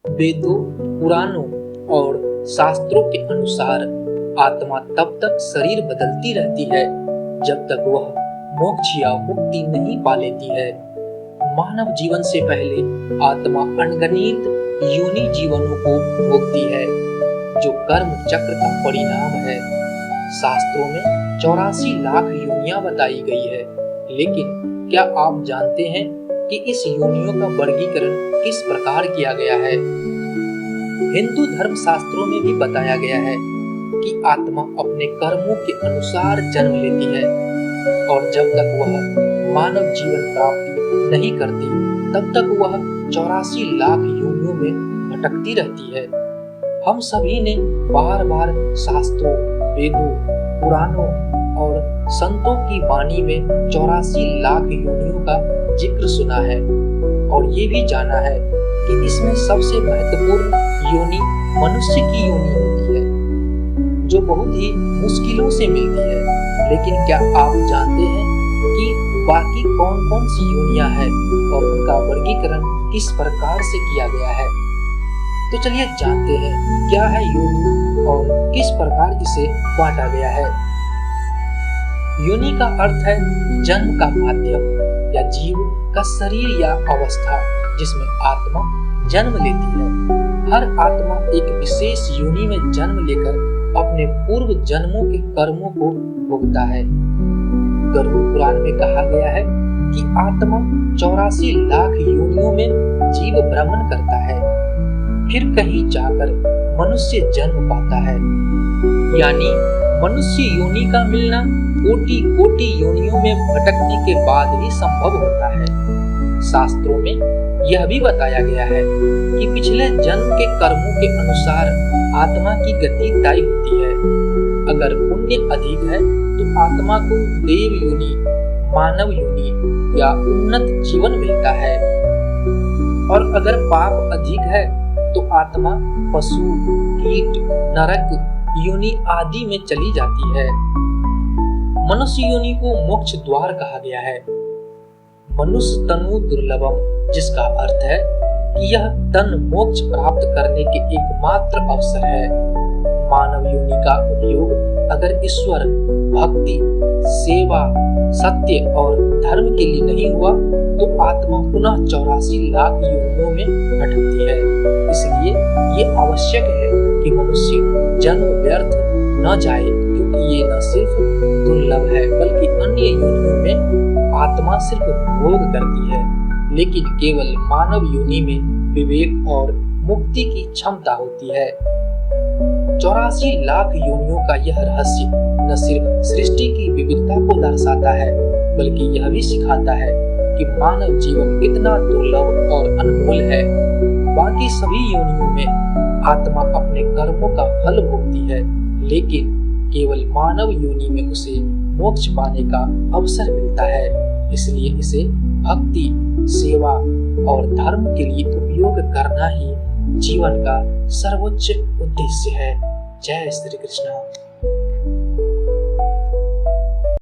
वेदों, पुराणों और शास्त्रों के अनुसार आत्मा तब तक शरीर बदलती रहती है जब तक वह मोक्ष या मुक्ति नहीं पा लेती है। मानव जीवन से पहले आत्मा अनगिनत योनि जीवनों को भोगती है, जो कर्म चक्र का परिणाम है। शास्त्रों में 84 लाख योनियां बताई गई है, लेकिन क्या आप जानते हैं कि इस योनियों का वर्गीकरण किस प्रकार किया गया है? हिंदू धर्म शास्त्रों में भी बताया गया है कि आत्मा अपने कर्मों के अनुसार जन्म लेती है और जब तक वह मानव जीवन प्राप्ति नहीं करती तब तक वह 84 लाख योनियों में भटकती रहती है। हम सभी ने बार बार शास्त्रों, वेदों, पुराणों और संतों की वाणी में 84 लाख योनियों का जिक्र सुना है और ये भी जाना है कि इसमें सबसे महत्वपूर्ण योनि मनुष्य की योनि होती है, जो बहुत ही मुश्किलों से मिलती है। लेकिन क्या आप जानते हैं कि बाकी कौन कौन सी योनियां हैं और उनका वर्गीकरण किस प्रकार से किया गया है? तो चलिए जानते हैं क्या है योनि और किस प्रकार इसे बांटा गया है। योनि का अर्थ है जन्म का माध्यम या जीव का शरीर या अवस्था जिसमें आत्मा जन्म लेती है। हर आत्मा एक विशेष योनि में जन्म लेकर अपने पूर्व जन्मों के कर्मों को भोगता है। गरुड़ पुराण में कहा गया है कि आत्मा 84 लाख योनियों में जीव भ्रमण करता है, फिर कहीं जाकर मनुष्य जन्म पाता है। यानी मनुष्य योनि का मिलना कोटि कोटि योनियों में भटकने के बाद ही संभव होता है। शास्त्रों में यह भी बताया गया है कि पिछले जन्म के कर्मों के अनुसार आत्मा की गति तय होती है। अगर पुण्य अधिक है तो आत्मा को देव योनि, मानव योनि या उन्नत जीवन मिलता है, और अगर पाप अधिक है तो आत्मा पशु, कीट, नरक योनि आदि में चली जाती है। मनुष्य योनि को मोक्ष द्वार कहा गया है। मनुष्य तनु दुर्लभम, जिसका अर्थ है कि यह तन मोक्ष प्राप्त करने के एकमात्र अवसर है। मानव योनि का उपयोग अगर ईश्वर, भक्ति, सेवा, सत्य और धर्म के लिए नहीं हुआ तो आत्मा पुनः 84 लाख योनियों में भटकती है। इसलिए ये आवश्यक है कि मनुष्य जन्म व्यर्थ न जाए, क्योंकि ये न सिर्फ दुर्लभ है बल्कि अन्य योनियों में आत्मा सिर्फ भोग करती है, लेकिन केवल मानव योनि में विवेक और मुक्ति की क्षमता होती है। 84 लाख योनियों का यह रहस्य न सिर्फ सृष्टि की विविधता को दर्शाता है बल्कि यह भी सिखाता है कि मानव जीवन कितना दुर्लभ और अनमोल है। बाकी सभी योनियों में आत्मा अपने कर्मों का फल भोगती है, लेकिन केवल मानव योनि में उसे मोक्ष पाने का अवसर मिलता है। इसलिए इसे भक्ति, सेवा और धर्म के लिए उपयोग करना ही जीवन का सर्वोच्च उद्देश्य है। जय श्री कृष्ण।